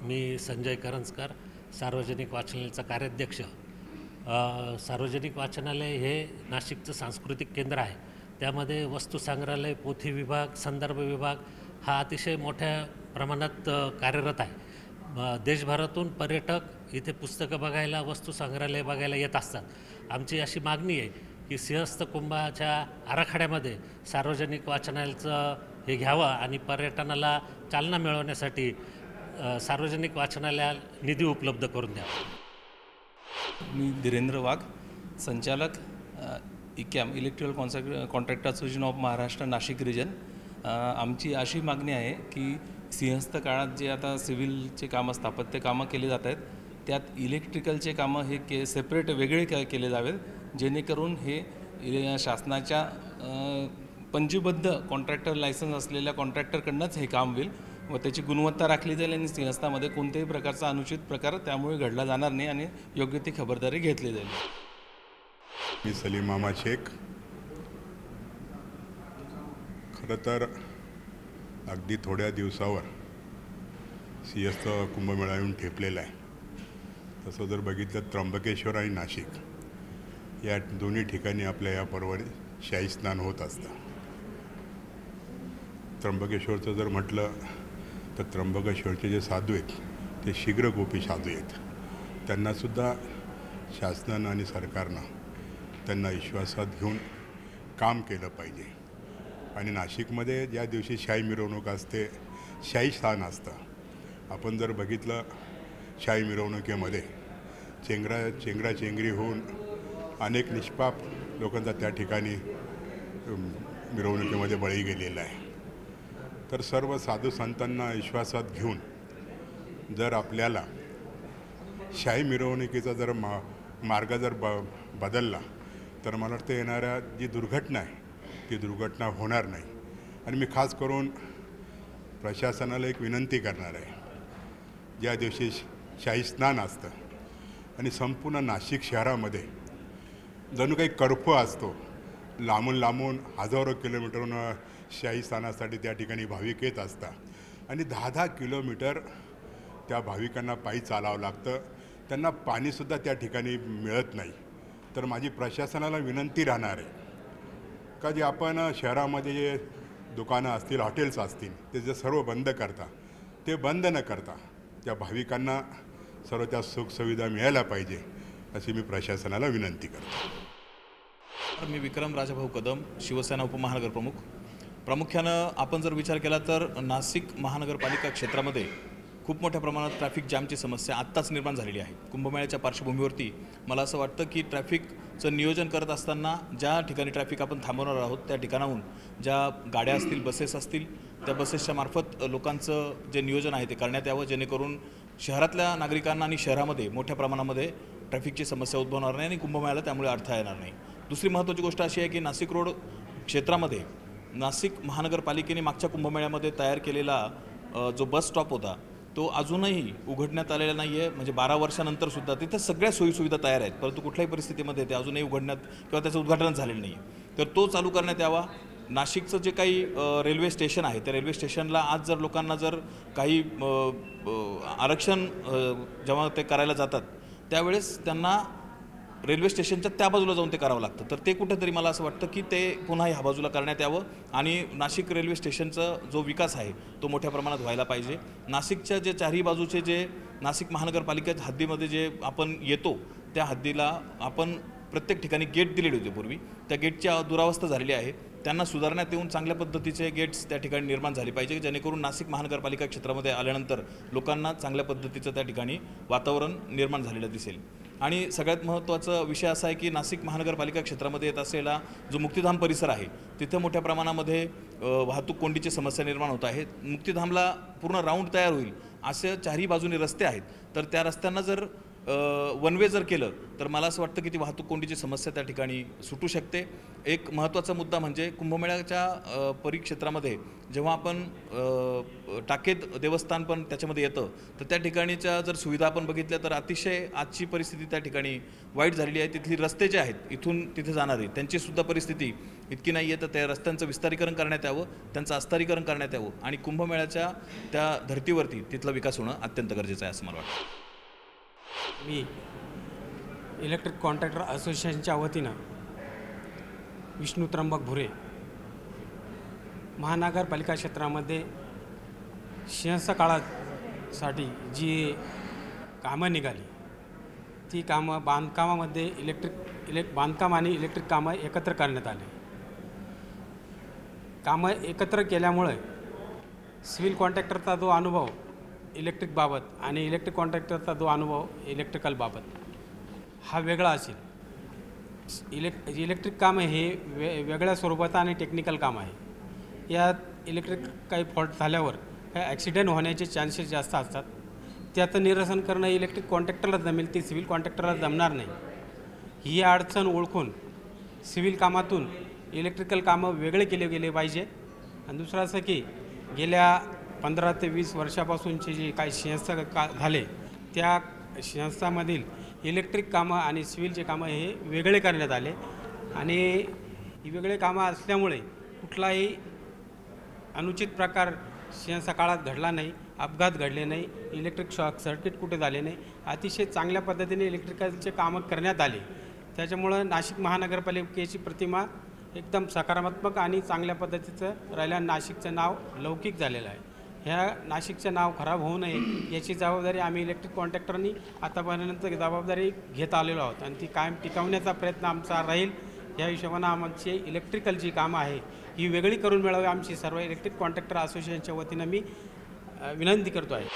मी संजय करंजकर, सार्वजनिक वाचनालयाचा कार्याध्यक्ष। सार्वजनिक वाचनालय हे नाशिकचं सांस्कृतिक केंद्र आहे। त्यामध्ये वस्तुसंग्रहालय, पोथी विभाग, संदर्भ विभाग हा अतिशय मोठ्या प्रमाणात कार्यरत आहे। देशभरातून पर्यटक इथे पुस्तकं बघायला, वस्तुसंग्रहालय बघायला येत असतात। आमची अशी मागणी आहे की सिंहस्थ कुंभाच्या आराखड्यामध्ये सार्वजनिक वाचनालयाचं हे घ्यावं आणि पर्यटनाला चालना मिळवण्यासाठी सार्वजनिक वाचनालयाला निधी उपलब्ध करून द्यावा। मी धीरेंद्र वाघ, संचालक ECAM electrical contractor association of Maharashtra Nashik region. आमची अशी मागणी आहे की सिंहस्थ काळात जे आता सिव्हिलचे कामं, स्थापत्य कामं केले जात आहेत, त्यात इलेक्ट्रिकलचे कामं हे सेपरेट वेगळे केले जावेत, जेणेकरून हे शासनाच्या पंजीबद्ध कॉन्ट्रॅक्टर लायसन्स असलेल्या कॉन्ट्रॅक्टरकडूनच हे काम होईल व त्याची गुणवत्ता राखली जाईल आणि सिंहस्थामध्ये कोणत्याही प्रकारचा अनुचित प्रकार त्यामुळे घडला जाणार नाही आणि योग्य ती खबरदारी घेतली जाईल। मी सलीम मामा शेख। खरं तर अगदी थोड्या दिवसावर सिंहस्थ कुंभमेळा येऊन ठेपलेला आहे। तसं जर बघितलं त्र्यंबकेश्वर आणि नाशिक या दोन्ही ठिकाणी आपल्या या पर्वाने शाही स्नान होत असतं। त्र्यंबकेश्वरचं जर म्हटलं तर त्र्यंबकेश्वरचे जे साधू आहेत ते शीघ्रगोपी साधू आहेत। त्यांनासुद्धा शासनानं आणि सरकारनं त्यांना विश्वासात घेऊन काम केलं पाहिजे। आणि नाशिकमध्ये ज्या दिवशी शाही मिरवणूक असते, शाही स्थान असतं। आपण जर बघितलं शाही मिरवणुकीमध्ये चेंगराचेंगरी होऊन अनेक निष्पाप लोकांचा त्या ठिकाणी मिरवणुकीमध्ये बळी गेलेला आहे। तर सर्व साधू संतांना विश्वासात घेऊन जर आपल्याला शाही मिरवणुकीचा जर मार्ग जर बदलला तर मला वाटतं येणाऱ्या जी दुर्घटना आहे ती दुर्घटना होणार नाही। आणि मी खास करून प्रशासनाला एक विनंती करणार आहे, ज्या दिवशी शाही स्नान असतं आणि संपूर्ण नाशिक शहरामध्ये जणू काही कर्फ्यू असतो, लांबून लांबून हजारो किलोमीटरहून शाही स्नानासाठी त्या ठिकाणी भाविक येत असतात आणि 10-10 किलोमीटर त्या भाविकांना पायी चालावं लागतं। त्यांना पाणीसुद्धा त्या ठिकाणी मिळत नाही। तर माझी प्रशासनाला विनंती राहणार आहे का जे आपण शहरामध्ये जे दुकानं असतील, हॉटेल्स असतील, ते जे सर्व बंद करता, ते बंद न करता त्या भाविकांना सर्व त्या सुखसुविधा मिळायला पाहिजे अशी मी प्रशासनाला विनंती करतो। मी विक्रम राजाभाऊ कदम, शिवसेना उपमहानगर प्रमुख। प्रामुख्यानं आपण जर विचार केला तर नाशिक महानगरपालिका क्षेत्रामध्ये खूप मोठ्या प्रमाणात ट्रॅफिक जॅमची समस्या आत्ताच निर्माण झालेली आहे। कुंभमेळ्याच्या पार्श्वभूमीवरती मला असं वाटतं की ट्रॅफिकचं नियोजन करत असताना ज्या ठिकाणी ट्रॅफिक आपण थांबवणार आहोत त्या ठिकाणाहून ज्या गाड्या असतील, बसेस असतील, त्या बसेसच्या मार्फत लोकांचं जे नियोजन आहे ते करण्यात यावं, जेणेकरून शहरातल्या नागरिकांना आणि शहरामध्ये मोठ्या प्रमाणामध्ये ट्रॅफिकची समस्या उद्भवणार नाही आणि कुंभमेळ्याला त्यामुळे अडथळा येणार नाही। दुसरी महत्त्वाची गोष्ट अशी आहे की नाशिक रोड क्षेत्रामध्ये नाशिक महानगरपालिकेने मागच्या कुंभमेळ्यामध्ये तयार केलेला जो बस स्टॉप होता तो अजूनही उघडण्यात आलेला नाही आहे। म्हणजे 12 वर्षानंतरसुद्धा तिथं सगळ्या सोयीसुविधा तयार आहेत, परंतु कुठल्याही परिस्थितीमध्ये ते अजूनही उघडण्यात किंवा त्याचं उद्घाटनच झालेलं नाही आहे। तर तो चालू करण्यात यावा। नाशिकचं जे काही रेल्वे स्टेशन आहे त्या रेल्वे स्टेशनला आज जर लोकांना जर काही आरक्षण जेव्हा ते करायला जातात त्यावेळेस त्यांना रेल्वे स्टेशनच्या त्या बाजूला जाऊन ते करावं लागतं। तर ते कुठेतरी मला असं वाटतं की ते पुन्हा ह्या बाजूला करण्यात यावं आणि नाशिक रेल्वे स्टेशनचा जो विकास आहे तो मोठ्या प्रमाणात व्हायला पाहिजे। नाशिकच्या जे चारही बाजूचे जे नाशिक महानगरपालिकेच्या हद्दीमध्ये जे आपण येतो त्या हद्दीला आपण प्रत्येक ठिकाणी गेट दिलेले होते पूर्वी, त्या गेटची दुरावस्था झालेली आहे। त्यांना सुधारण्यात येऊन चांगल्या पद्धतीचे गेट्स त्या ठिकाणी निर्माण झाले पाहिजे, जेणेकरून नाशिक महानगरपालिका क्षेत्रामध्ये आल्यानंतर लोकांना चांगल्या पद्धतीचं त्या ठिकाणी वातावरण निर्माण झालेलं दिसेल। आणि सगळ्यात महत्त्वाचा विषय असा आहे की नाशिक महानगरपालिका क्षेत्रामध्ये येत असलेला जो मुक्तिधाम परिसर आहे तिथे मोठ्या प्रमाणामध्ये वाहतूक कोंडीची समस्या निर्माण होत आहे। मुक्तिधामला पूर्ण राऊंड तयार होईल असे चारही बाजूने रस्ते आहेत, तर त्या रस्त्यांना जर वन वे जर केलं तर मला असं वाटतं की ती वाहतूक कोंडीची समस्या त्या ठिकाणी सुटू शकते. एक महत्त्वाचा मुद्दा म्हणजे कुंभमेळ्याच्या परिक्षेत्रामध्ये जेव्हा आपण टाकेत देवस्थान पण त्याच्यामध्ये येतं तर त्या ठिकाणीच्या जर सुविधा आपण बघितल्या तर अतिशय आजची परिस्थिती त्या ठिकाणी वाईट झालेली आहे. तिथली रस्ते जे आहेत इथून तिथे जाणारी त्यांचीसुद्धा परिस्थिती इतकी नाही आहे, तर त्या रस्त्यांचं विस्तारीकरण करण्यात यावं, त्यांचं अस्तारीकरण करण्यात यावं आणि कुंभमेळ्याच्या त्या धर्तीवरती तिथला विकास होणं अत्यंत गरजेचं आहे असं मला वाटतं. मी इलेक्ट्रिक कॉन्ट्रॅक्टर असोसिएशनच्या वतीनं विष्णू त्र्यंबक भुरे महानगरपालिका क्षेत्रामध्ये सिंहस्थ काळासाठी जी कामं निघाली ती कामं बांधकामामध्ये बांधकाम आणि इलेक्ट्रिक कामं एकत्र करण्यात आले. कामं एकत्र केल्यामुळे सिव्हिल कॉन्ट्रॅक्टरचा जो अनुभव इलेक्ट्रिक बाबत आणि इलेक्ट्रिक कॉन्ट्रॅक्टरचा जो अनुभव इलेक्ट्रिकल बाबत हा वेगळा असेल. इलेक्ट्रिक कामं हे वेगळ्या स्वरूपाचं आणि टेक्निकल काम आहे. यात इलेक्ट्रिक काही फॉल्ट झाल्यावर काही ॲक्सिडेंट होण्याचे चान्सेस जास्त असतात. त्याचं निरसन करणं इलेक्ट्रिक कॉन्ट्रॅक्टरला जमेल, ते सिव्हिल कॉन्ट्रॅक्टरला जमणार नाही. ही अडचण ओळखून सिव्हिल कामातून इलेक्ट्रिकल कामं वेगळे केले गेले पाहिजे. आणि दुसरं असं की गेल्या 15 ते 20 वर्षापासूनचे जे काही संस्था झाले त्या संस्थांमधील इलेक्ट्रिक कामं आणि सिव्हिलचे कामं हे वेगळे करण्यात आले आणि ही वेगळे कामं असल्यामुळे कुठलाही अनुचित प्रकार संस्था काळात घडला नाही, अपघात घडले नाही, इलेक्ट्रिक शॉक सर्किट कुठे झाले नाही. अतिशय चांगल्या पद्धतीने इलेक्ट्रिकलचे कामं करण्यात आले. त्याच्यामुळं नाशिक महानगरपालिकेची प्रतिमा एकदम सकारात्मक आणि चांगल्या पद्धतीचं राहिलं. नाशिकचं नाव लौकिक झालेलं आहे. ह्या नाशिकचं नाव खराब होऊ नये याची जबाबदारी आम्ही इलेक्ट्रिक कॉन्ट्रॅक्टरनी आतापर्यंत जबाबदारी घेत आलेलो आहोत आणि ती कायम टिकवण्याचा प्रयत्न आमचा राहील. या हिशोबानं आमची इलेक्ट्रिकल जी कामं आहे ही वेगळी करून मिळावी आमची सर्व इलेक्ट्रिक कॉन्ट्रॅक्टर असोसिएशनच्या वतीनं मी विनंती करतो आहे.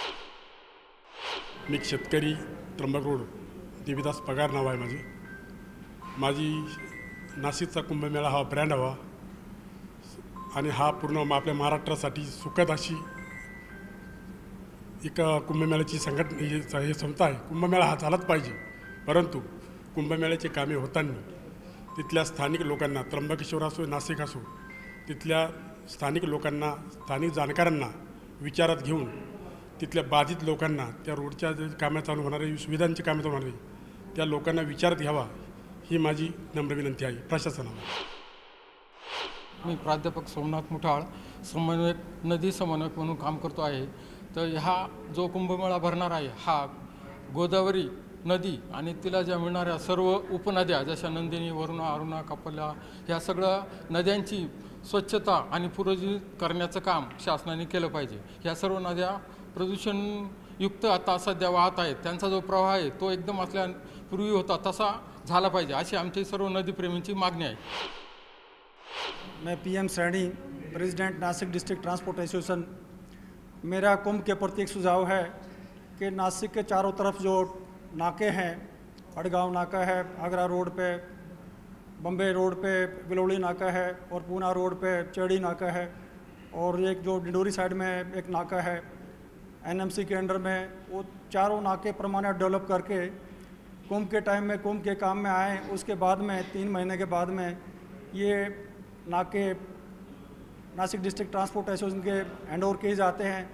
मी शेतकरी त्र्यंबक रोड देवीदास पगार नाव आहे माझी नाशिकचा कुंभमेळा हा ब्रँड हवा आणि हा पूर्ण आपल्या महाराष्ट्रासाठी सुखद अशी एक कुंभमेळ्याची हे संस्था आहे. कुंभमेळा हा झालाच पाहिजे, परंतु कुंभमेळ्याचे कामे होताना तिथल्या स्थानिक लोकांना, त्र्यंबकेश्वर असो नाशिक असो, तिथल्या स्थानिक लोकांना, स्थानिक जाणकारांना विचारात घेऊन तिथल्या बाधित लोकांना, त्या रोडच्या जे कामं चालू होणारे, सुविधांची कामं चालू होणारी त्या लोकांना विचारात घ्यावा ही माझी नम्र विनंती आहे प्रशासनाला. मी प्राध्यापक सोमनाथ मुठाळ समन्वयक नदी समन्वयक म्हणून काम करतो आहे. तर हा जो कुंभमेळा भरणार आहे हा गोदावरी नदी आणि तिला ज्या मिळणाऱ्या सर्व उपनद्या जशा नंदिनी, वरुणा, अरुणा, कपिला ह्या सगळ्या नद्यांची स्वच्छता आणि पुनरुज्जीवित करण्याचं काम शासनाने केलं पाहिजे. ह्या सर्व नद्या प्रदूषणयुक्त आता सध्या वाहत आहेत. त्यांचा जो प्रवाह आहे तो एकदम पूर्वी होता तसा झाला पाहिजे अशी आमची सर्व नदीप्रेमींची मागणी आहे. मैं PM Saini, president Nashik district transport association. मेरा कुंभ के प्रति एक सुझाव है कि नासिक के चारों तरफ जो नाके हैं, अड़गांव नाका है, आगरा रोड पे, बम्बे रोड पे बिलोड़ी नाका है और पूना रोड पे चेड़ी नाका है और एक जो डिंडोरी साइड में एक नाका है NMC के अंडर में, वो चारों नाके परमानेंट डेवलप करके कुंभ के टाइम में कुंभ के काम में आए। उसके बाद में 3 महीने के बाद में ये नाके नासिक डिस्ट्रिक्ट ट्रांसपोर्ट एसोसिएशन के हैंड ओवर किए जाते हैं,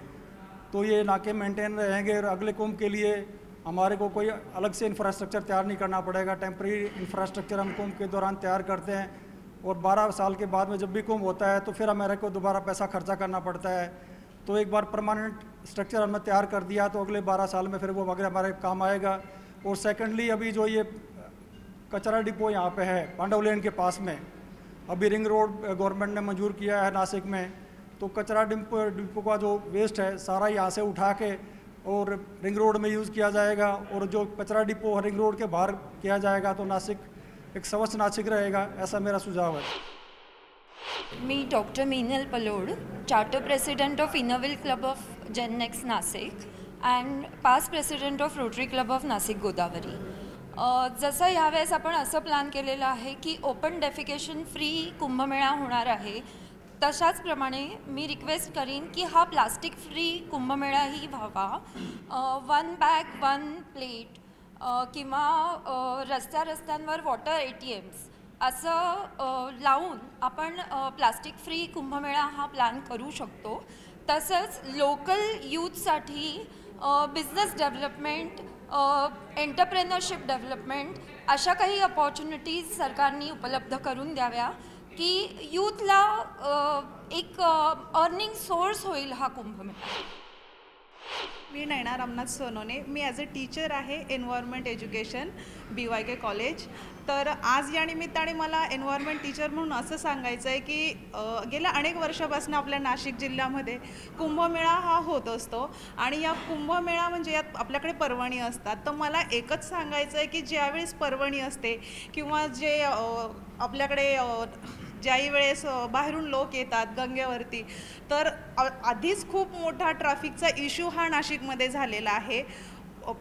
तो ये नाके मेंटेन रहेंगे और अगले कुंभ के लिए हमारे को कोई अलग से इंफ्रास्ट्रक्चर तैयार नहीं करना पड़ेगा। टेम्प्रेरी इंफ्रास्ट्रक्चर हम कुंभ के दौरान तैयार करते हैं और 12 साल के बाद में जब भी कुंभ होता है तो फिर हमारे को दोबारा पैसा खर्चा करना पड़ता है। तो एक बार परमानेंट स्ट्रक्चर हमने तैयार कर दिया तो अगले 12 साल में फिर वो वगैरह हमारे काम आएगा। और सेकेंडली अभी जो ये कचरा डिपो यहाँ पे है पांडव लेन के पास में, अभी रिंग रोड गवर्नमेंट ने मंजूर किया है नासिक में, तो कचरा डिपो का जो वेस्ट है सारा यहाँ से उठा के और रिंग रोड में यूज़ किया जाएगा और जो कचरा डिपो रिंग रोड के बाहर किया जाएगा तो नासिक एक स्वच्छ नासिक रहेगा, ऐसा मेरा सुझाव है। मी doctor Meenal Palod, charter president of inner wheel club of gen next Nashik and past president of Rotary club of Nashik Godavari. जसं ह्यावेळेस आपण असं प्लॅन केलेलं आहे की ओपन डेफिकेशन फ्री कुंभमेळा होणार आहे, तशाचप्रमाणे मी रिक्वेस्ट करीन की हा प्लास्टिक फ्री कुंभमेळाही व्हावा। 1 बॅग 1 प्लेट किंवा रस्त्यांवर वॉटर ATMs असं लावून आपण प्लास्टिक फ्री कुंभमेळा हा प्लॅन करू शकतो. तसंच लोकल यूथसाठी बिझनेस डेव्हलपमेंट, एंटरप्रेनरशिप डेव्हलपमेंट अशा काही अपॉर्च्युनिटीज सरकारने उपलब्ध करून द्याव्या की यूथला एक अर्निंग सोर्स होईल हा कुंभमेळा. मी नैना रामनाथ सोनोने. मी ॲज अ टीचर आहे एन्व्हायरमेंट एज्युकेशन BYK कॉलेज. तर आज या निमित्ताने मला एन्व्हायरमेंट टीचर म्हणून असं सांगायचं आहे की गेल्या अनेक वर्षापासून आपल्या नाशिक जिल्ह्यामध्ये कुंभमेळा हा होत असतो आणि या कुंभमेळा म्हणजे यात आपल्याकडे पर्वणी असतात. तर मला एकच सांगायचं आहे की ज्यावेळेस पर्वणी असते किंवा जे आपल्याकडे ज्याही वेळेस बाहेरून लोक येतात गंगेवरती, तर आधीच खूप मोठा ट्रॅफिकचा इश्यू हा नाशिकमध्ये झालेला आहे.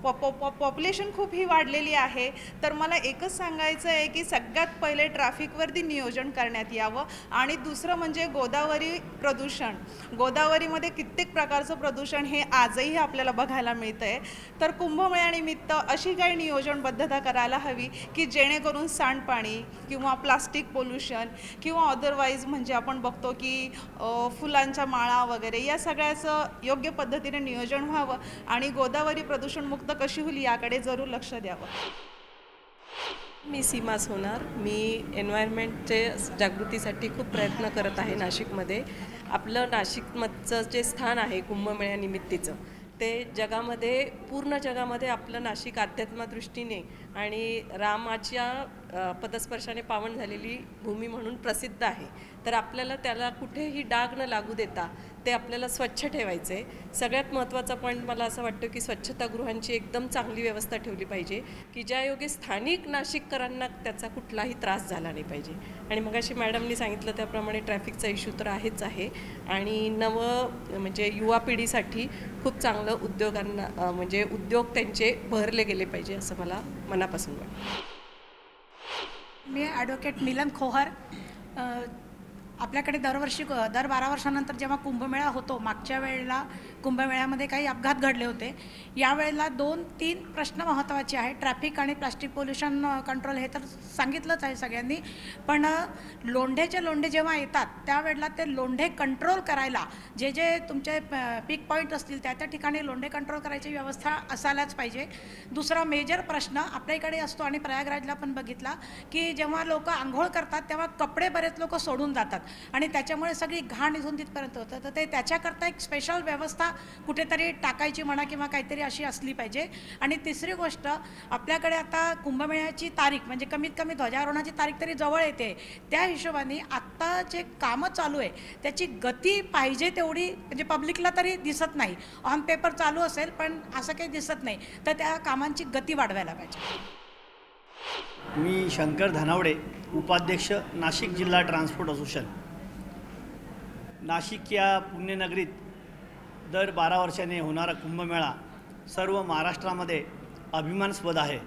पॉप्युलेशन खूप ही वाढलेली आहे. तर मला एकच सांगायचं आहे की सगळ्यात पहिले ट्रॅफिकवरती नियोजन करण्यात यावं. आणि दुसरं म्हणजे गोदावरी प्रदूषण. गोदावरीमध्ये कित्येक प्रकारचं प्रदूषण हे आजही आपल्याला बघायला मिळतं आहे. तर कुंभमेळ्यानिमित्त अशी काही नियोजनबद्धता करायला हवी की जेणेकरून सांडपाणी किंवा प्लास्टिक पोल्युशन किंवा अदरवाईज म्हणजे आपण बघतो की फुलांच्या माळा वगैरे या सगळ्याचं योग्य पद्धतीने नियोजन व्हावं आणि गोदावरी प्रदूषण मुक्त कशी होईल याकडे जरूर लक्ष द्यावं. मी सीमा सोनार. मी एन्व्हायरमेंटचे जागृतीसाठी खूप प्रयत्न करत आहे नाशिकमध्ये. आपलं नाशिकमधचं जे स्थान आहे कुंभमेळ्यानिमित्तीचं ते जगामध्ये, पूर्ण जगामध्ये आपलं नाशिक अध्यात्मदृष्टीने आणि रामाच्या पदस्पर्शाने पावन झालेली भूमी म्हणून प्रसिद्ध आहे. तर आपल्याला त्याला कुठेही डाग न लागू देता ते आपल्याला स्वच्छ ठेवायचं आहे. सगळ्यात महत्त्वाचा पॉईंट मला असं वाटतं की स्वच्छतागृहांची एकदम चांगली व्यवस्था ठेवली पाहिजे की ज्यायोगे स्थानिक नाशिककरांना त्याचा कुठलाही त्रास झाला नाही पाहिजे. आणि मगाशी मॅडमनी सांगितलं त्याप्रमाणे ट्रॅफिकचा इश्यू तर आहेच आहे आणि म्हणजे युवा पिढीसाठी खूप चांगलं उद्योगांना म्हणजे उद्योग त्यांचे भरले गेले पाहिजे असं मला मनापासून वाटतं. मी ॲडव्होकेट मिलन खोहर. आपल्याकडे दर 12 वर्षानंतर जेव्हा कुंभमेळा होतो, मागच्या वेळेला कुंभमेळ्यामध्ये काही अपघात घडले होते. यावेळेला 2-3 प्रश्न महत्त्वाचे आहेत. ट्रॅफिक आणि प्लास्टिक पोल्युशन कंट्रोल हे तर सांगितलंच आहे सगळ्यांनी, पण लोंढे जेव्हा येतात त्यावेळेला ते लोंढे कंट्रोल करायला जे तुमचे पीक पॉईंट असतील त्या ठिकाणी लोंढे कंट्रोल करायची व्यवस्था असायलाच पाहिजे. दुसरा मेजर प्रश्न आपल्या इकडे असतो आणि प्रयागराजला पण बघितला की जेव्हा लोक आंघोळ करतात तेव्हा कपडे बरेच लोक सोडून जातात आणि त्याच्यामुळे सगळी घाण इथून तिथपर्यंत होतं. तर ते त्याच्याकरता एक स्पेशल व्यवस्था कुठेतरी टाकायची म्हणा किंवा काहीतरी अशी असली पाहिजे. आणि तिसरी गोष्ट, आपल्याकडे आता कुंभमेळ्याची तारीख म्हणजे कमीत कमी ध्वजारोहणाची तारीख तरी जवळ येते. त्या हिशोबाने आत्ता जे कामं चालू आहे त्याची गती पाहिजे तेवढी म्हणजे पब्लिकला तरी दिसत नाही. ऑन पेपर चालू असेल पण असं काही दिसत नाही. तर त्या कामांची गती वाढवायला पाहिजे. मी शंकर धनावडे, उपाध्यक्ष नाशिक जिल्हा ट्रान्सपोर्ट असोसिएशन. नाशिक या पुण्यनगरीत दर 12 वर्षांनी होणारा कुंभमेळा सर्व महाराष्ट्रामध्ये अभिमानास्पद आहे.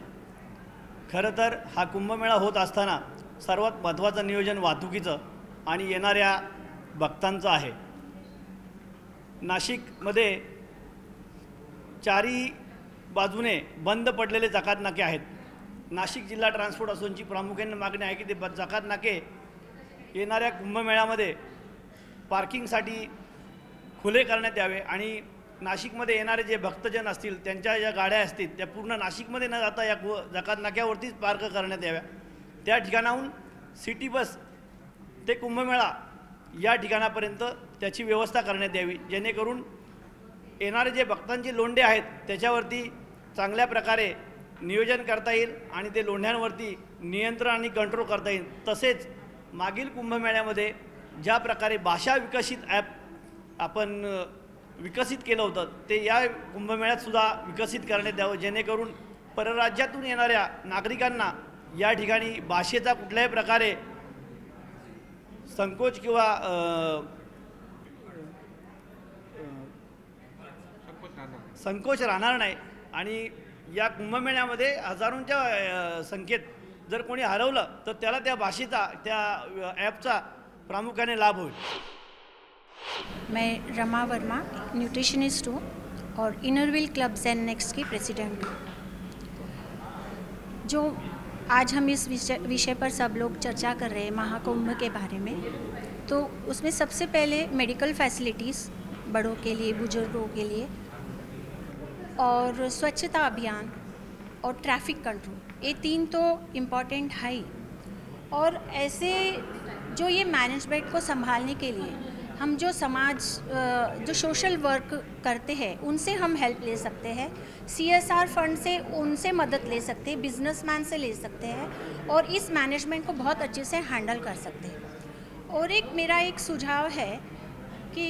खरं तर हा कुंभमेळा होत असताना सर्वात महत्त्वाचं नियोजन वाहतुकीचं आणि येणाऱ्या भक्तांचं आहे. नाशिकमध्ये चारी बाजूने बंद पडलेले जकात नाके आहेत. नाशिक जिल्हा ट्रान्सपोर्ट असोसिएशनची प्रामुख्याने मागणी आहे की ते जकात नाके येणाऱ्या कुंभमेळ्यामध्ये पार्किंगसाठी खुले करण्यात यावे आणि नाशिकमध्ये येणारे जे भक्तजन असतील त्यांच्या ज्या गाड्या असतील त्या पूर्ण नाशिकमध्ये न जाता या जकात नाक्यावरतीच पार्क करण्यात याव्या. त्या ठिकाणाहून सिटी बस ते कुंभमेळा या ठिकाणापर्यंत त्याची व्यवस्था करण्यात यावी, जेणेकरून येणारे जे भक्तांचे लोंढे आहेत त्याच्यावरती चांगल्या प्रकारे नियोजन करता येईल आणि ते लोंढ्यांवरती नियंत्रण आणि कंट्रोल करता येईल. तसेच मागील कुंभमेळ्यामध्ये ज्या प्रकारे भाषा विकसित ॲप आपण विकसित केलं होतं ते या कुंभमेळ्यातसुद्धा विकसित करण्यात यावं, जेणेकरून परराज्यातून येणाऱ्या नागरिकांना या ठिकाणी भाषेचा कुठल्याही प्रकारे संकोच किंवा संकोच राहणार नाही. आणि या कुंभमेळ्यामध्ये हजारोंच्या संख्येत जर कोणी हरवलं तर त्याला त्या भाषेचा त्या ॲपचा प्रामुख्याने लाभ होईल. मैं रमा वर्मा न्यूट्रिशनिस्ट हूँ और inner wheel club gen next की प्रेसिडेंट हूँ. जो आज हम इस विषय पर सब लोग चर्चा कर रहे हैं महाकुंभ के बारे में, तो उसमें सबसे पहले मेडिकल फैसिलिटीज़ बड़ों के लिए, बुजुर्गों के लिए, और स्वच्छता अभियान और ट्रैफिक कंट्रोल, ये 3 तो इम्पॉर्टेंट है ही। और ऐसे जो ये मैनेजमेंट को संभालने के लिए हम जो समाज जो सोशल वर्क करते हैं उनसे हम हेल्प ले सकते हैं, CSR फंड से उनसे मदद ले सकते हैं, बिजनेसमैन से ले सकते हैं और इस मैनेजमेंट को बहुत अच्छे से हैंडल कर सकते हैं। और मेरा एक सुझाव है कि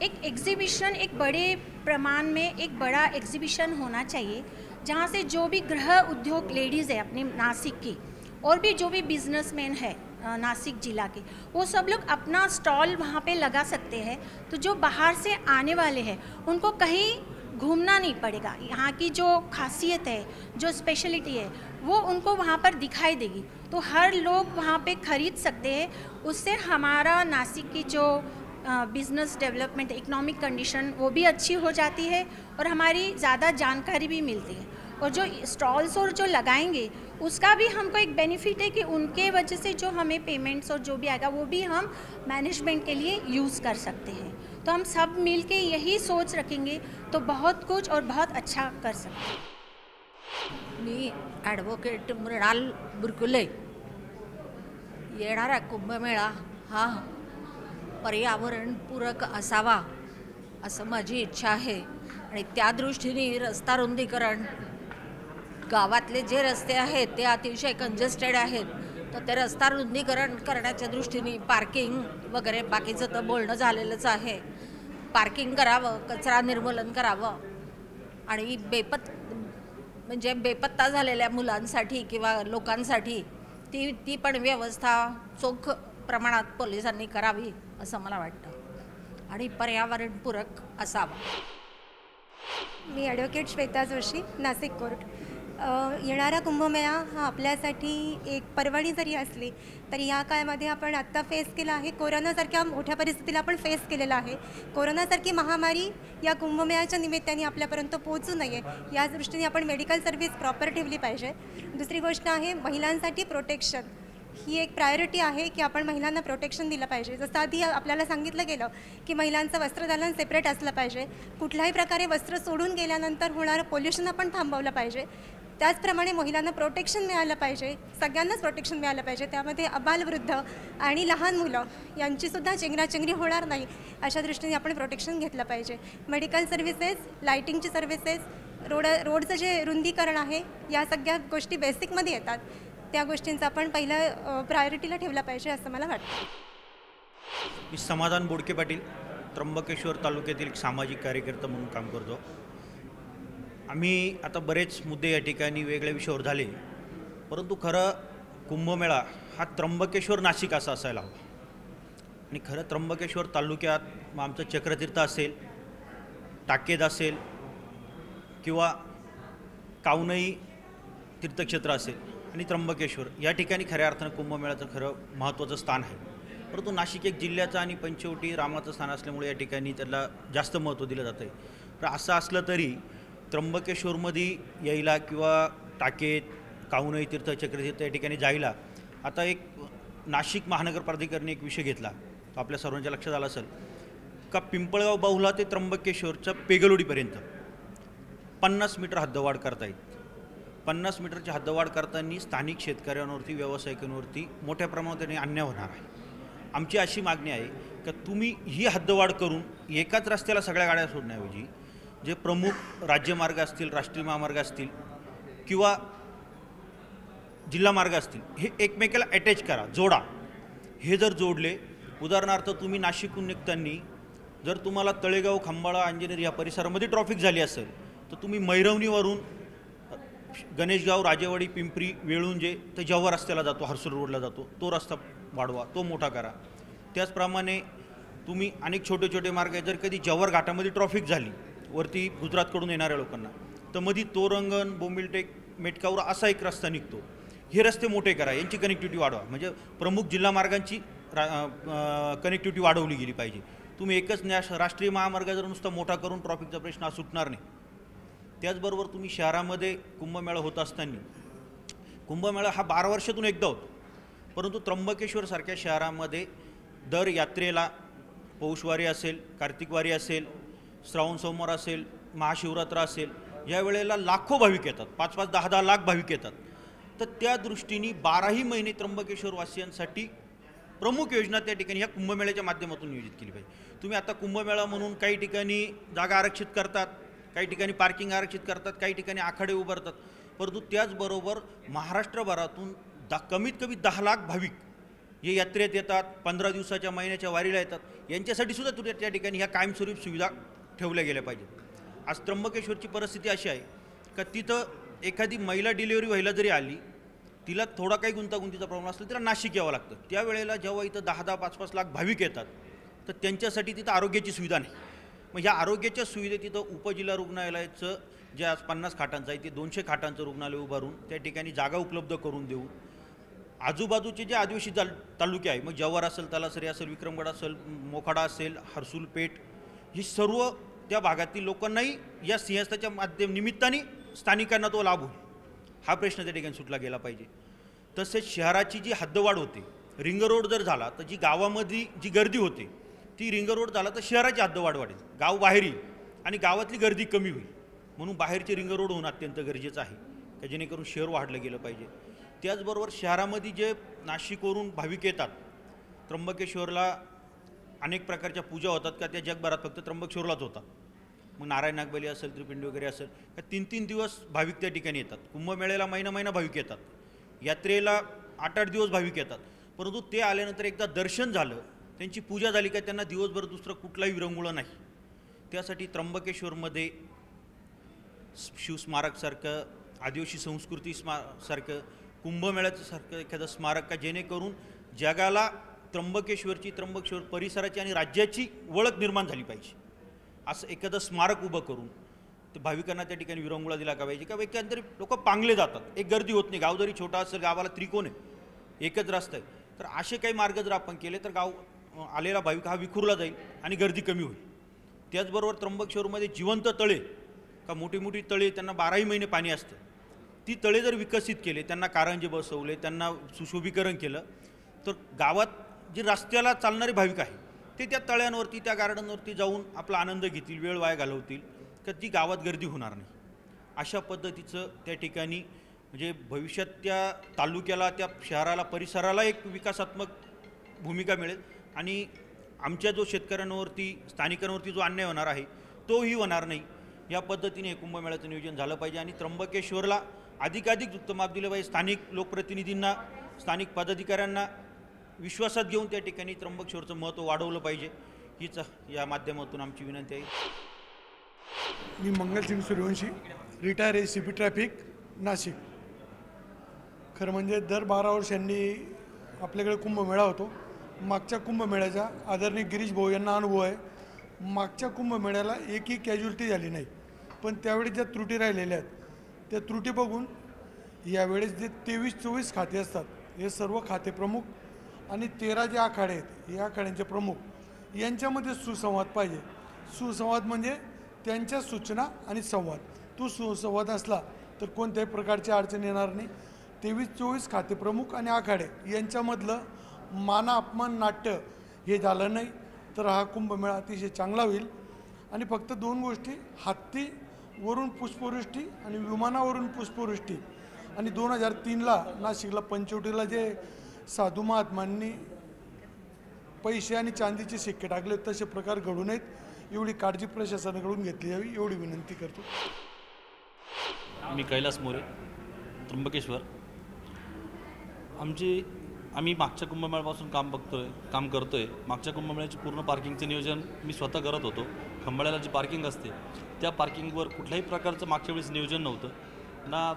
एक एग्जीबिशन, एक बड़े प्रमाण में एक बड़ा एग्जीबिशन होना चाहिए जहाँ से जो भी गृह उद्योग लेडीज़ है अपने नासिक की और भी जो भी बिजनेसमैन है नासिक जिला के, वो सब लोग अपना स्टॉल वहाँ पे लगा सकते हैं। तो जो बाहर से आने वाले हैं उनको कहीं घूमना नहीं पड़ेगा, यहाँ की जो खासियत है, जो स्पेशलिटी है वो उनको वहाँ पर दिखाई देगी, तो हर लोग वहाँ पे खरीद सकते हैं। उससे हमारा नासिक की जो बिज़नेस डेवलपमेंट, इकोनॉमिक कंडीशन वो भी अच्छी हो जाती है और हमारी ज़्यादा जानकारी भी मिलती है। और जो स्टॉल्स और जो लगाएंगे उसका भी हमको एक बेनिफिट है कि उनके वजह से जो हमें पेमेंट्स और जो भी आएगा वो भी हम मैनेजमेंट के लिए यूज़ कर सकते हैं। तो हम सब मिल के यही सोच रखेंगे तो बहुत कुछ और बहुत अच्छा कर सकते हैं। मी ॲडव्होकेट मृणाल बुरकुले। येणारा कुंभमेळा हा पर्यावरणपूरक असावा असं माझी इच्छा आहे आणि त्या दृष्टीने रस्ता रुंदीकरण, गावातले जे रस्ते आहेत ते अतिशय कंजेस्टेड आहेत, तर ते रस्ता रुंदीकरण करण्याच्या दृष्टीने पार्किंग वगैरे बाकीचं तर बोलणं झालेलंच आहे। पार्किंग करावं, कचरा निर्मूलन करावं आणि बेपत्ता झालेल्या मुलांसाठी किंवा लोकांसाठी ती पण व्यवस्था चोख प्रमाणात पोलिसांनी करावी असं मला वाटतं आणि पर्यावरणपूरक असावा। मी ॲडव्होकेट श्वेता जोशी, नाशिक कोर्ट। येणारा कुंभमेळा हा आपल्यासाठी एक पर्वणी जरी असली तरी या काळामध्ये आपण आत्ता फेस केला आहे, कोरोनासारख्या मोठ्या परिस्थितीला आपण फेस केलेला आहे। कोरोनासारखी महामारी या कुंभमेळ्याच्या निमित्ताने आपल्यापर्यंत पोहोचू नये या दृष्टीने आपण मेडिकल सर्व्हिस प्रॉपर ठेवली पाहिजे। दुसरी गोष्ट आहे महिलांसाठी प्रोटेक्शन, ही एक प्रायोरिटी आहे की आपण महिलांना प्रोटेक्शन दिलं पाहिजे। जसं आधी आपल्याला सांगितलं गेलं की महिलांचं वस्त्रदालन सेपरेट असलं पाहिजे, कुठल्याही प्रकारे वस्त्र सोडून गेल्यानंतर होणारं पोल्युशन आपण थांबवलं पाहिजे। त्याचप्रमाणे महिलांना प्रोटेक्शन मिळालं पाहिजे, सगळ्यांनाच प्रोटेक्शन मिळालं पाहिजे, त्यामध्ये अबालवृद्ध आणि लहान मुलं यांचीसुद्धा चेंगराचेंगरी होणार नाही अशा दृष्टीने आपण प्रोटेक्शन घेतलं पाहिजे। मेडिकल सर्व्हिसेस, लाईटिंगची सर्व्हिसेस, रोडचं जे रुंदीकरण आहे, या सगळ्या गोष्टी बेसिकमध्ये येतात, त्या गोष्टींचा आपण पहिल्या प्रायोरिटीला ठेवला पाहिजे असं मला वाटतं। मी समाधान बोडके पाटील, त्र्यंबकेश्वर तालुक्यातील एक सामाजिक कार्यकर्ता म्हणून काम करतो। आम्ही आता बरेच मुद्दे या ठिकाणी वेगळ्या विषयावर झाले, परंतु खरं कुंभमेळा हा त्र्यंबकेश्वर नाशिक असा असायला हवा। आणि खरं त्र्यंबकेश्वर तालुक्यात मग आमचं चक्रतीर्थ असेल, टाकेद असेल किंवा कावनई तीर्थक्षेत्र असेल आणि त्र्यंबकेश्वर या ठिकाणी खऱ्या अर्थानं कुंभमेळ्याचं खरं महत्त्वाचं स्थान आहे। परंतु नाशिक एक जिल्ह्याचं आणि पंचवटी रामाचं स्थान असल्यामुळे या ठिकाणी त्याला जास्त महत्त्व दिलं जातं आहे। तर असं असलं तरी त्र्यंबकेश्वरमध्ये यायला किंवा टाकेत, कावनई तीर्थ, चक्रतीर्थ या ठिकाणी जायला आता एक नाशिक महानगरपालिकेने एक विषय घेतला, तो आपल्या सर्वांच्या लक्षात आला असेल का पिंपळगाव बाहुला ते त्र्यंबकेश्वरच्या पेगलोडीपर्यंत 50 मीटर हद्दवाढ करता येईल। 50 मीटरची हद्दवाढ करताना स्थानिक शेतकऱ्यांवरती, व्यावसायिकांवरती मोठ्या प्रमाणात त्याने अन्याय होणार आहे। आमची अशी मागणी आहे की तुम्ही ही हद्दवाढ करून एकाच रस्त्याला सगळ्या गाड्या सोडण्याऐवजी जे प्रमुख राज्यमार्ग असतील, राष्ट्रीय महामार्ग असतील किंवा जिल्हा मार्ग असतील, हे एकमेकाला अटॅच करा, जोडा। हे जर जोडले, उदाहरणार्थ तुम्ही नाशिकहून निघताना जर तुम्हाला तळेगाव, खंबाळा, अंजनेर या परिसरामध्ये ट्रॉफिक झाली असेल तर तुम्ही मैरवणीवरून गणेशगाव, राजेवाडी, पिंपरी, वेळुंजे ते जव्हार रस्त्याला जातो, हर्सूल रोडला जातो, तो रस्ता वाढवा, तो मोठा करा। त्याचप्रमाणे तुम्ही अनेक छोटे छोटे मार्ग आहेत, जर कधी जव्हार घाटामध्ये ट्रॉफिक झाली वरती गुजरातकडून येणाऱ्या लोकांना, तर मध्ये तोरंगण, बोंबिलटेक, मेटकावरा असा एक रस्ता निघतो, हे रस्ते मोठे करा, यांची कनेक्टिव्हिटी वाढवा, म्हणजे प्रमुख जिल्हा मार्गांची कनेक्टिव्हिटी वाढवली गेली पाहिजे। तुम्ही एकच राष्ट्रीय महामार्ग जर नुसता मोठा करून ट्रॉफिकचा प्रश्न सुटणार नाही। त्याचबरोबर तुम्ही शहरामध्ये कुंभमेळा होत असताना कुंभमेळा हा 12 वर्षातून एकदा होतो, परंतु त्र्यंबकेश्वरसारख्या शहरामध्ये दर यात्रेला पौषवारी असेल, कार्तिकवारी असेल, श्रावण सोमवार असेल, महाशिवरात्र असेल, या वेळेला लाखो भाविक येतात, 5-5, 10-10 लाख भाविक येतात. तर त्या दृष्टीने 12ही महिने त्र्यंबकेश्वरवासियांसाठी प्रमुख योजना त्या ठिकाणी ह्या कुंभमेळ्याच्या माध्यमातून नियोजित केली पाहिजे. तुम्ही आता कुंभमेळा म्हणून काही ठिकाणी जागा आरक्षित करतात, काही ठिकाणी पार्किंग आरक्षित करतात, काही ठिकाणी आखाडे उभारतात, परंतु त्याचबरोबर महाराष्ट्रभरातून कमीत कमी 10 लाख भाविक हे यात्रेत येतात, 15 दिवसाच्या महिन्याच्या वारीला येतात. यांच्यासाठी सुद्धा त्या ठिकाणी ह्या कायमस्वरूपी सुविधा ठेवल्या गेल्या पाहिजेत. आज त्र्यंबकेश्वरची परिस्थिती अशी आहे का तिथं एखादी महिला डिलिव्हरी व्हायला जरी आली, तिला थोडा काही गुंतागुंतीचा प्रॉब्लेम असला तिला नाशिक यावं लागतं. त्यावेळेला जेव्हा इथं 10-10, 5-5 लाख भाविक येतात, तर त्यांच्यासाठी तिथं आरोग्याची सुविधा नाही. मग ह्या आरोग्याच्या सुविधे तिथं उपजिल्हा रुग्णालयाचं जे आज 50 खाटांचं आहे ते 200 खाटांचं रुग्णालय उभारून त्या ठिकाणी जागा उपलब्ध करून देऊन आजूबाजूचे जे आदिवासी तालुके आहे, मग जव्हार असेल, तलासरी असेल, विक्रमगड असेल, मोखाडा असेल, हर्सूल पेठ, ही सर्व त्या भागातील लोकांनाही या सिंहस्थाच्या निमित्ताने स्थानिकांना तो लाभ होईल, हा प्रश्न त्या ठिकाणी सुटला गेला पाहिजे. तसेच शहराची जी हद्दवाढ होते, रिंग रोड जर झाला तर जी गावामध्ये जी गर्दी होते ती रिंग रोड झाला तर शहराची हद्दवाढ वाढेल, गाव बाहेर येईल आणि गावातली गर्दी कमी होईल. म्हणून बाहेरचे रिंग रोड होणं अत्यंत गरजेचं आहे की जेणेकरून शहर वाढलं गेलं पाहिजे. त्याचबरोबर शहरामध्ये जे नाशिकवरून भाविक येतात, त्र्यंबकेश्वरला अनेक प्रकारच्या पूजा होतात का त्या जगभरात फक्त त्र्यंबकेश्वरलाच होतात. मग नारायण नागबली असेल, त्रिपिंडी वगैरे असेल, का 3-3 दिवस भाविक त्या ठिकाणी येतात. कुंभमेळ्याला महिना भाविक येतात, यात्रेला 8-8 दिवस भाविक येतात. परंतु ते आल्यानंतर एकदा दर्शन झालं, त्यांची पूजा झाली का त्यांना दिवसभर दुसरं कुठलाही विरंगुळं नाही. त्यासाठी त्र्यंबकेश्वरमध्ये शिवस्मारकसारखं, आदिवासी संस्कृती सारखं, कुंभमेळ्याचं सारखं एखादं स्मारक का जेणेकरून जगाला त्र्यंबकेश्वर परिसराची आणि राज्याची ओळख निर्माण झाली पाहिजे, असं एखादं स्मारक उभं करून ते भाविकांना त्या ठिकाणी विरंगुळा दिला का पाहिजे. का एकंदरीत लोक पांगले जातात, एक गर्दी होत नाही. गाव जरी छोटा असेल, गावाला त्रिकोण आहे, एकच रस्ता आहे, तर असे काही मार्ग जर आपण केले तर गाव आलेला भाविक हा विखुरला जाईल आणि गर्दी कमी होईल. त्याचबरोबर त्र्यंबकेश्वरमध्ये जिवंत तळे का मोठी तळे, त्यांना 12ही महिने पाणी असतं, ती तळे जर विकसित केले, त्यांना कारंजे बसवले, त्यांना सुशोभीकरण केलं, तर गावात जे रस्त्याला चालणारे भाविक आहे ते त्या तळ्यांवरती, त्या गार्डनवरती जाऊन आपला आनंद घेतील, वेळ वाया घालवतील, तर ती गावात गर्दी होणार नाही. अशा पद्धतीचं त्या ठिकाणी म्हणजे भविष्यात त्या तालुक्याला, त्या शहराला, परिसराला एक विकासात्मक भूमिका मिळेल आणि आमच्या जो शेतकऱ्यांवरती, स्थानिकांवरती जो अन्याय होणार आहे तोही होणार नाही. या पद्धतीने हे कुंभमेळ्याचं नियोजन झालं पाहिजे आणि त्र्यंबकेश्वरला अधिकाधिक जुक्तमाप दिलं पाहिजे. स्थानिक लोकप्रतिनिधींना, स्थानिक पदाधिकाऱ्यांना विश्वासात घेऊन त्या ठिकाणी त्र्यंबकेश्वरचं महत्त्व वाढवलं पाहिजे, हीच या माध्यमातून आमची विनंती आहे. मी Mangalsingh Suryavanshi, retire ACP traffic, Nashik. खरं म्हणजे दर 12 वर्षांनी आपल्याकडे कुंभमेळा होतो. मागच्या कुंभमेळ्याचा आदरणीय गिरीश भाऊ यांना अनुभव आहे. मागच्या कुंभमेळ्याला एकही कॅज्युअल्टी झाली नाही, पण त्यावेळी ज्या त्रुटी राहिलेल्या आहेत त्या त्रुटी बघून यावेळेस जे 23-24 खाते असतात, हे सर्व खाते प्रमुख आणि 13 जे आखाडे आहेत, या आखाड्यांचे प्रमुख यांच्यामध्ये सुसंवाद पाहिजे. सुसंवाद म्हणजे त्यांच्या सूचना आणि संवाद, तो सुसंवाद असला तर कोणत्याही प्रकारची अडचण येणार नाही. 23-24 खाते प्रमुख आणि आखाडे यांच्यामधलं माना अपमान नाट्य हे झालं नाही तर हा कुंभमेळा अतिशय चांगला होईल. आणि फक्त 2 गोष्टी, हत्तीवरून पुष्पवृष्टी आणि विमानावरून पुष्पवृष्टी, आणि 2003ला नाशिकला पंचवटीला जे साधू महात्मांनी पैसे आणि चांदीचे सिक्के टाकले तसे प्रकार घडू नयेत, एवढी काळजी प्रशासनाकडून घेतली जावी एवढी विनंती करतो. मी कैलास मोरे, त्र्यंबकेश्वर. आम्ही मागच्या कुंभमेळ्यापासून काम करतोय. मागच्या कुंभमेळ्याची पूर्ण पार्किंगचं नियोजन मी स्वतः करत होतो. खंबाळ्याला जी पार्किंग असते त्या पार्किंगवर कुठल्याही प्रकारचं मागच्या वेळेस नियोजन नव्हतं. ना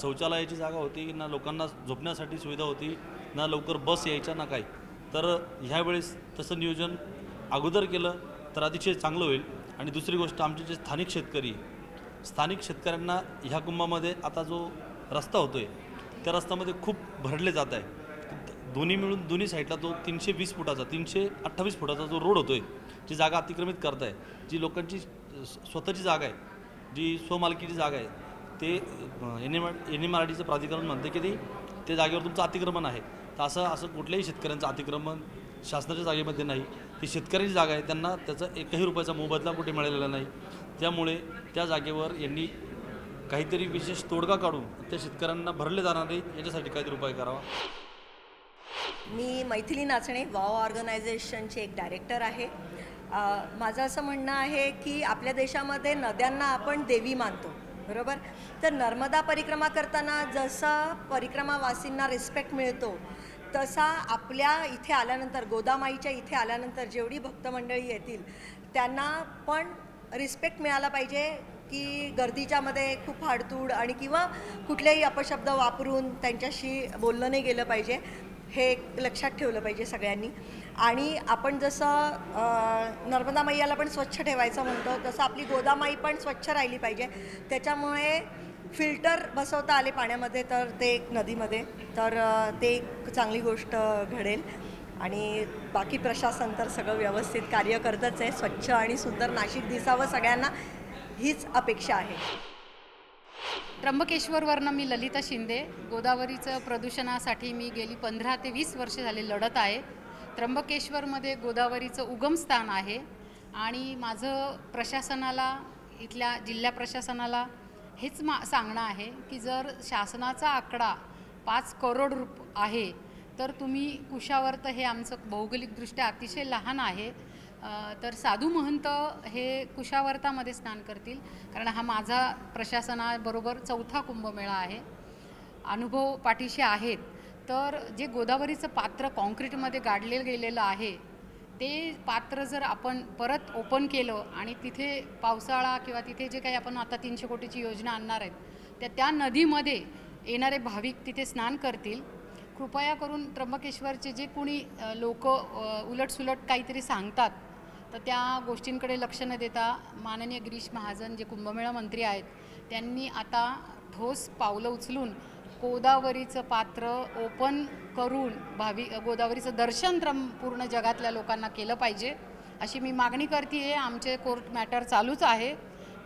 शौचालयाची जागा होती, ना लोकांना झोपण्यासाठी सुविधा होती, ना लवकर बस यायच्या, ना काही. तर ह्यावेळेस तसं नियोजन अगोदर केलं तर अतिशय चांगलं होईल. आणि दुसरी गोष्ट, आमचे जे स्थानिक शेतकऱ्यांना ह्या कुंभामध्ये आता जो रस्ता होतो आहे त्या रस्त्यामध्ये खूप भरडले जात आहे. दोन्ही साईडला तो 320 फुटाचा 328 फुटाचा जो रोड होतो आहे, जी जागा अतिक्रमित करत आहे, जी लोकांची स्वतःची जागा आहे, जी स्वमालकीची जागा आहे, ते NMRDचं प्राधिकरण म्हणते की ते जागेवर तुमचं अतिक्रमण आहे. तर असं कुठल्याही शेतकऱ्यांचं अतिक्रमण शासनाच्या जागेमध्ये नाही. ती शेतकऱ्याची जागा आहे, त्यांना त्याचा एकही रुपयाचा मोबदला कुठे मिळालेला नाही. त्यामुळे त्या जागेवर यांनी काहीतरी विशेष तोडगा काढून त्या शेतकऱ्यांना भरले जाणार नाही याच्यासाठी काहीतरी उपाय करावा. मी मैथिली नाचणे वाव ऑर्गनायझेशनचे एक डायरेक्टर आहे. माझं असं म्हणणं आहे की आपल्या देशामध्ये नद्यांना आपण देवी मानतो, बरोबर. तर नर्मदा परिक्रमा करताना जसा परिक्रमावासींना रिस्पेक्ट मिळतो तसा आपल्या इथे आल्यानंतर, गोदामाईच्या इथे आल्यानंतर जेवढी भक्तमंडळी येतील त्यांना पण रिस्पेक्ट मिळाला पाहिजे की गर्दीच्यामध्ये खूप हाडतूड आणि किंवा कुठलेही अपशब्द वापरून त्यांच्याशी बोललं नाही गेलं पाहिजे. हे लक्षात ठेवलं पाहिजे सगळ्यांनी. आणि आपण जसं नर्मदा मैयाला पण स्वच्छ ठेवायचं म्हणतो तसं आपली गोदामाई पण स्वच्छ राहिली पाहिजे. त्याच्यामुळे फिल्टर बसवता आले पाण्यामध्ये तर ते नदीमध्ये, तर ते एक चांगली गोष्ट घडेल. आणि बाकी प्रशासन तर सगळं व्यवस्थित कार्य करतच आहे. स्वच्छ आणि सुंदर नाशिक दिसावं सगळ्यांना हीच अपेक्षा आहे. त्र्यंबकेश्वरवरनं मी ललिता शिंदे. गोदावरीचं प्रदूषणासाठी मी गेली 15 ते 20 वर्षे झाले लढत आहे. त्र्यंबकेश्वरमध्ये गोदावरीचं उगमस्थान आहे आणि माझं प्रशासनाला, इथल्या जिल्हा प्रशासनाला हेच सांगणं आहे की जर शासनाचा आकडा 5 करोड आहे तर तुम्ही कुशावर्त हे आमचं भौगोलिकदृष्ट्या अतिशय लहान आहे, तर साधू महंत हे कुशावर्तामध्ये स्नान करतील. कारण हा माझा प्रशासनाबरोबर 4था कुंभमेळा आहे. अनुभव पाठीशी आहेत. तर जे गोदावरीचं पात्र कॉन्क्रीटमध्ये गाडले गेलेलं आहे ते पात्र जर आपण परत ओपन केलं आणि तिथे पावसाळा किंवा तिथे जे काही आपण आता 300 कोटीची योजना आणणार आहेत त्या नदीमध्ये येणारे भाविक तिथे स्नान करतील. कृपया करून त्र्यंबकेश्वरचे जे कोणी लोक उलटसुलट काहीतरी सांगतात तर त्या गोष्टींकडे लक्ष न देता माननीय गिरीश महाजन जे कुंभमेळा मंत्री आहेत त्यांनी आता ठोस पावलं उचलून गोदावरीचं पात्र ओपन करून गोदावरीचं दर्शन पूर्ण जगातल्या लोकांना केलं पाहिजे अशी मी मागणी करते आहे. आमचे कोर्ट मॅटर चालूच आहे,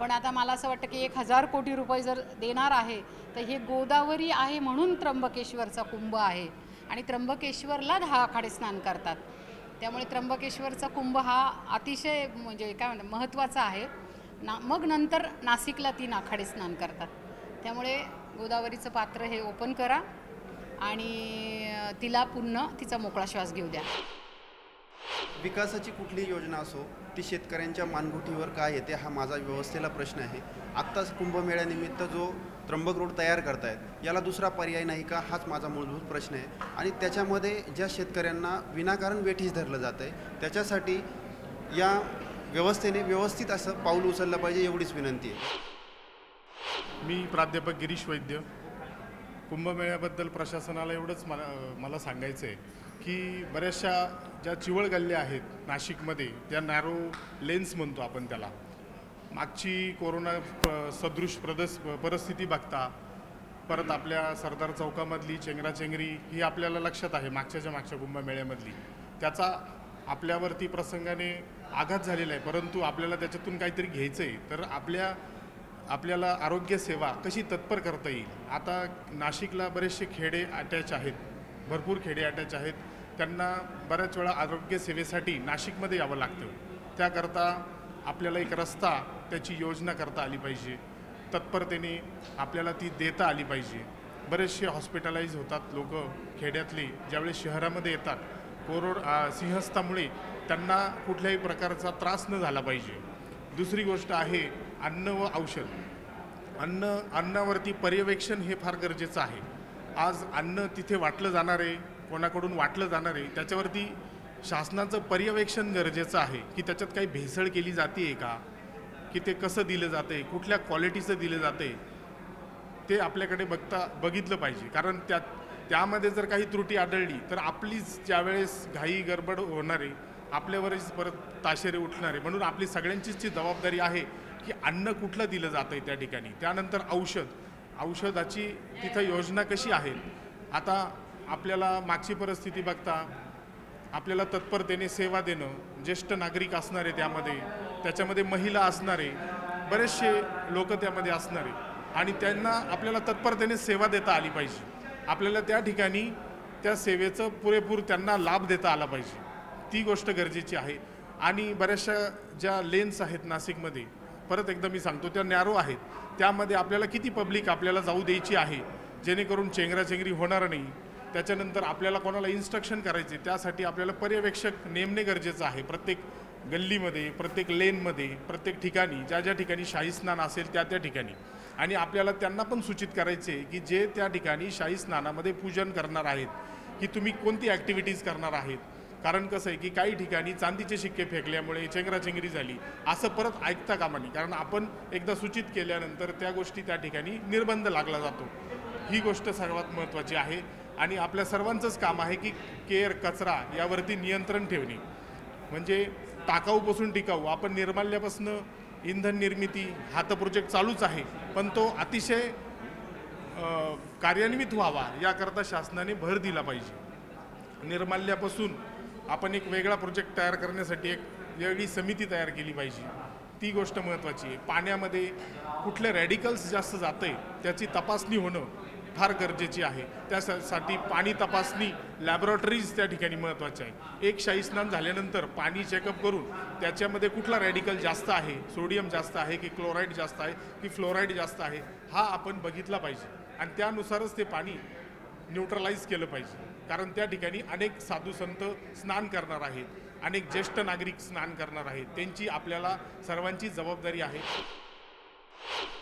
पण आता मला असं वाटतं की 1000 कोटी रुपये जर देणार आहे तर हे गोदावरी आहे म्हणून त्र्यंबकेश्वरचा कुंभ आहे आणि त्र्यंबकेश्वरला 10 आखाडे स्नान करतात. त्यामुळे त्र्यंबकेश्वरचा कुंभ हा अतिशय म्हणजे काय म्हणतात महत्त्वाचा आहे. मग नंतर नाशिकला 3 आखाडे स्नान करतात. त्यामुळे गोदावरीचं पात्र हे ओपन करा आणि तिला पुन्हा तिचा मोकळा श्वास घेऊ द्या. विकासाची कुठली योजना असो ती शेतकऱ्यांच्या मानगुटीवर काय येते हा माझा व्यवस्थेला प्रश्न आहे. आत्ताच कुंभमेळ्यानिमित्त जो त्र्यंबक रोड तयार करतायत याला दुसरा पर्याय नाही का हाच माझा मूलभूत प्रश्न आहे. आणि त्याच्यामध्ये ज्या शेतकऱ्यांना विनाकारण वेठीस धरलं जातं आहे त्याच्यासाठी या व्यवस्थेने व्यवस्थित असं पाऊल उचललं पाहिजे एवढीच विनंती आहे. मी प्राध्यापक गिरीश वैद्य. कुंभमेळ्याबद्दल प्रशासनाला एवढंच मला सांगायचं आहे की बऱ्याचशा ज्या चिवळ गल्ल्या आहेत नाशिकमध्ये, ज्या नॅरो लेन्स म्हणतो आपण त्याला, मागची कोरोना सदृश परिस्थिती बघता परत आपल्या सरदार चौकामधली चेंगराचेंगरी ही आपल्याला लक्षात आहे मागच्या कुंभमेळ्यामधली. त्याचा आपल्यावरती प्रसंगाने आघात झालेला आहे, परंतु आपल्याला त्याच्यातून काहीतरी घ्यायचं आहे. तर आपल्याला आरोग्यसेवा कशी तत्पर करता येईल. आता नाशिकला बरेचसे खेडे अटॅच आहेत, भरपूर खेडे अटॅच आहेत. त्यांना बऱ्याच वेळा आरोग्यसेवेसाठी नाशिकमध्ये यावं लागतं. त्याकरता आपल्याला एक रस्ता त्याची योजना करता आली पाहिजे, तत्परतेने आपल्याला ती देता आली पाहिजे. बरेचसे हॉस्पिटलाइज होतात लोक खेड्यातले ज्यावेळेस शहरामध्ये येतात. सिंहस्थामुळे त्यांना कुठल्याही प्रकारचा त्रास न झाला पाहिजे. दुसरी गोष्ट आहे अन्न व औषध. अन्नावरती पर्यवेक्षण हे फार गरजेचं आहे. आज अन्न तिथे वाटलं जाणार आहे, कोणाकडून वाटलं जाणार आहे, त्याच्यावरती शासनाचं पर्यवेक्षण गरजेचं आहे की त्याच्यात काही भेसळ केली जाते आहे का, की ते कसं दिलं जातं आहे, कुठल्या क्वालिटीचं दिलं जातं आहे, ते आपल्याकडे बघितलं पाहिजे. कारण त्यामध्ये जर काही त्रुटी आढळली तर आपलीच ज्यावेळेस घाई गडबड होणार आहे, आपल्यावरच परत ताशेरे उठणार आहे. म्हणून आपली सगळ्यांचीच जबाबदारी आहे की अन्न कुठलं दिलं जातं आहे त्या ठिकाणी. त्यानंतर औषधाची तिथं योजना कशी आहे. आता आपल्याला मागची परिस्थिती बघता आपल्याला तत्परतेने सेवा देणं, ज्येष्ठ नागरिक असणारे त्याच्यामध्ये महिला असणारे, बरेचसे लोक त्यामध्ये असणारे, आणि त्यांना आपल्याला तत्परतेने सेवा देता आली पाहिजे. आपल्याला त्या ठिकाणी त्या सेवेचं पुरेपूर त्यांना लाभ देता आला पाहिजे. ती गोष्ट गरजेची आहे. आणि बऱ्याचशा ज्या लेन्स आहेत नाशिकमध्ये, परत एकदा मी सांगतो, त्या नॅरो आहेत. त्यामध्ये आपल्याला किती पब्लिक आपल्याला जाऊ द्यायची आहे जेणेकरून चेंगराचेंगरी होणार नाही. त्याच्यानंतर आपल्याला कोणाला इन्स्ट्रक्शन करायचे, त्यासाठी आपल्याला पर्यवेक्षक नेमणे गरजेचं आहे. प्रत्येक गल्लीमध्ये, प्रत्येक लेनमध्ये, प्रत्येक ठिकाणी, ज्या ज्या ठिकाणी शाही स्नान असेल त्या त्या ठिकाणी. आणि आपल्याला त्यांना पण सूचित करायचे की जे त्या ठिकाणी शाही स्नानामध्ये पूजन करणार आहेत की तुम्ही कोणती ॲक्टिव्हिटीज करणार आहेत. कारण कसं आहे की काही ठिकाणी चांदीचे शिक्के फेकल्यामुळे चेंगराचेंगरी झाली, असं परत ऐकता कामा नये. कारण आपण एकदा सूचित केल्यानंतर त्या गोष्टी त्या ठिकाणी निर्बंध लागला जातो. ही गोष्ट सर्वात महत्त्वाची आहे. आणि आपल्या सर्वांचंच काम आहे की केर, कचरा यावरती नियंत्रण ठेवणे. म्हणजे टाकाऊपासून टिकाऊ, आपण निर्माल्यापासून इंधन निर्मिती हा तर प्रोजेक्ट चालूच आहे, पण तो अतिशय कार्यान्वित व्हावा याकरता शासनाने भर दिला पाहिजे. निर्माल्यापासून आपण एक वेगळा प्रोजेक्ट तयार करण्यासाठी एक वेगळी समिती तयार केली पाहिजे. ती गोष्ट महत्त्वाची आहे. पाण्यामध्ये कुठले रॅडिकल्स जास्त जातं आहे त्याची तपासणी होणं फार गरजेची आहे. त्यासाठी पाणी तपासणी लॅबॉरेटरीज त्या ठिकाणी महत्त्वाच्या आहे. एक शाही स्नान झाल्यानंतर पाणी चेकअप करून त्याच्यामध्ये कुठला रॅडिकल जास्त आहे, सोडियम जास्त आहे की क्लोराईड जास्त आहे की फ्लोराईड जास्त आहे, हा आपण बघितला पाहिजे. आणि त्यानुसारच ते पाणी न्यूट्रलाइज केलं पाहिजे. कारण त्या ठिकाणी अनेक साधू संत स्नान करणार आहेत, अनेक ज्येष्ठ नागरिक स्नान करणार आहेत. त्यांची आपल्याला सर्वांची जबाबदारी आहे.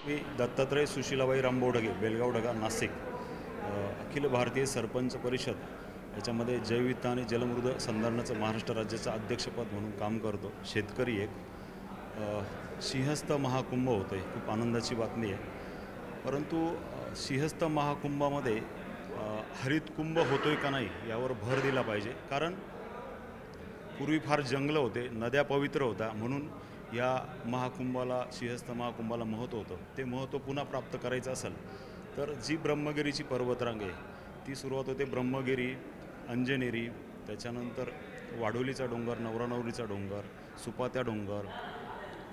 मी दत्तात्रय सुशीलाबाई रामबोडगे, बेलगाव ढगा, नाशिक. अखिल भारतीय सरपंच परिषद याच्यामध्ये जैवविविधता आणि जलमृद संधारणाचं महाराष्ट्र राज्याचं अध्यक्षपद म्हणून काम करतो. शेतकरी एक सिंहस्थ महाकुंभ होतं आहे, खूप आनंदाची बातमी आहे. परंतु सिंहस्थ महाकुंभामध्ये हरित कुंभ होतोय का नाही यावर भर दिला पाहिजे. कारण पूर्वी फार जंगलं होते, नद्या पवित्र होत्या, म्हणून या महाकुंभाला, सिंहस्थ महाकुंभाला महत्त्व होतं. ते महत्त्व पुन्हा प्राप्त करायचं असेल तर जी ब्रह्मगिरीची पर्वतरांग आहे ती सुरुवात होते ब्रह्मगिरी, अंजनेरी, त्याच्यानंतर वाढोलीचा डोंगर, नवरानवरीचा डोंगर, सुपात्या डोंगर,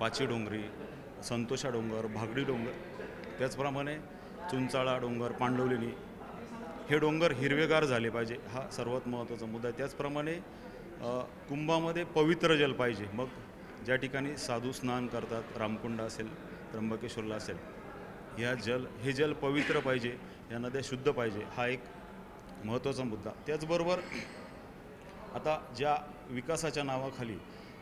पाची डोंगरी, संतोषा डोंगर, भागडी डोंगर, त्याचप्रमाणे चुंचाळा डोंगर, पांडवलिनी, हे डोंगर हिरवेगार झाले पाहिजे, हा सर्वात महत्त्वाचा मुद्दा आहे. त्याचप्रमाणे कुंभामध्ये पवित्र जल पाहिजे. मग ज्या ठिकाणी साधू स्नान करतात, रामकुंड असेल, त्र्यंबकेश्वरला असेल, हे जल पवित्र पाहिजे, या नद्या शुद्ध पाहिजे, हा एक महत्त्वाचा मुद्दा. त्याचबरोबर आता ज्या विकासाच्या नावाखाली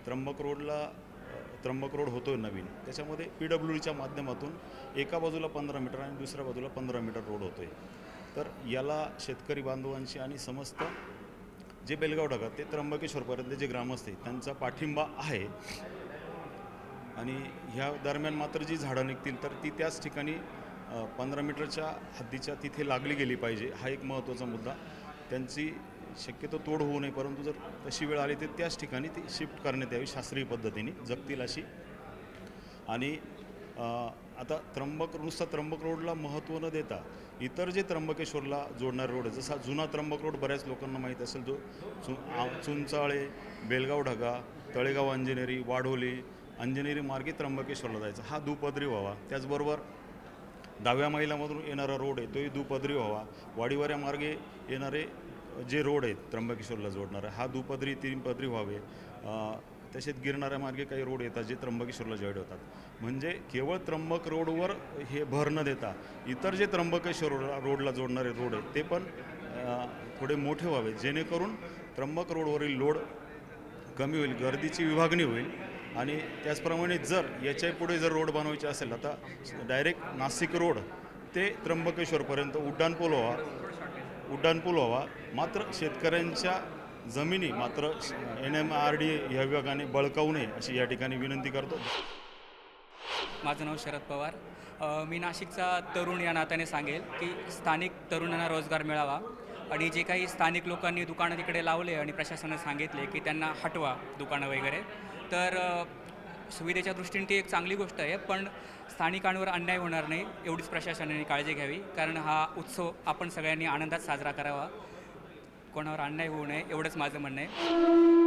त्र्यंबक रोड होतो नवीन, त्याच्यामध्ये PWDच्या माध्यमातून एका बाजूला 15 मीटर आणि दुसऱ्या बाजूला 15 मीटर रोड होतो आहे. तर याला शेतकरी बांधवांची आणि समस्त जे बेलगाव ढगा ते त्र्यंबकेश्वरपर्यंत जे ग्रामस्थ आहेत त्यांचा पाठिंबा आहे. आणि ह्या दरम्यान मात्र जी झाडं निघतील तर ती त्याच ठिकाणी 15 मीटरच्या हद्दीच्या तिथे लागली गेली पाहिजे, हा एक महत्त्वाचा मुद्दा. त्यांची शक्यतो तोड होऊ नये, परंतु जर तशी वेळ आली तर त्याच ठिकाणी ती शिफ्ट करण्यात यावी शास्त्रीय पद्धतीने, जगतील अशी. आणि आता नुसता त्र्यंबक रोडला महत्त्व न देता इतर जे त्र्यंबकेश्वरला जोडणारे रोड आहे, जसा जुना त्र्यंबक रोड बऱ्याच लोकांना माहीत असेल, जो चुंचाळे, बेलगाव ढगा, तळेगाव अंजनेरी, वाढोली, अंजनेरी मार्गे त्र्यंबकेश्वरला जायचा, हा दुपदरी व्हावा. त्याचबरोबर डाव्या मैलामधून येणारा रोड आहे तोही दुपदरी व्हावा. वाडीवाऱ्या मार्गे येणारे जे रोड आहेत त्र्यंबकेश्वरला जोडणारे, हा दुपदरी, 3 पदरी व्हावे. तसेच गिरणाऱ्या मार्गे काही रोड येतात जे त्र्यंबकेश्वरला जॉईंट होतात. म्हणजे केवळ त्र्यंबक रोडवर हे भर न देता इतर जे त्र्यंबकेश्वर रोडला जोडणारे रोड आहेत ते पण थोडे मोठे व्हावे, जेणेकरून त्र्यंबक रोडवरील लोड कमी होईल, गर्दीची विभागणी होईल. आणि त्याचप्रमाणे जर याच्या पुढे जर रोड बनवायचे असेल, आता डायरेक्ट नाशिक रोड ते त्र्यंबकेश्वरपर्यंत उड्डाणपूल व्हावा. मात्र शेतकऱ्यांच्या जमिनी मात्र NMRD या विभागाने बळकावू नये अशी या ठिकाणी विनंती करतो. माझं नाव शरद पवार. मी नाशिकचा तरुण या नात्याने सांगेल की स्थानिक तरुणांना रोजगार मिळावा आणि जे काही स्थानिक लोकांनी दुकानं तिकडे लावले आणि प्रशासनाने सांगितले की त्यांना हटवा दुकानं वगैरे, तर सुविधेच्या दृष्टीने ती एक चांगली गोष्ट आहे. पण स्थानिकांवर अन्याय होणार नाही एवढीच प्रशासनाने काळजी घ्यावी, कारण हा उत्सव आपण सगळ्यांनी आनंदात साजरा करावा, कोणावर अन्याय होऊ नये एवढंच माझं म्हणणं आहे.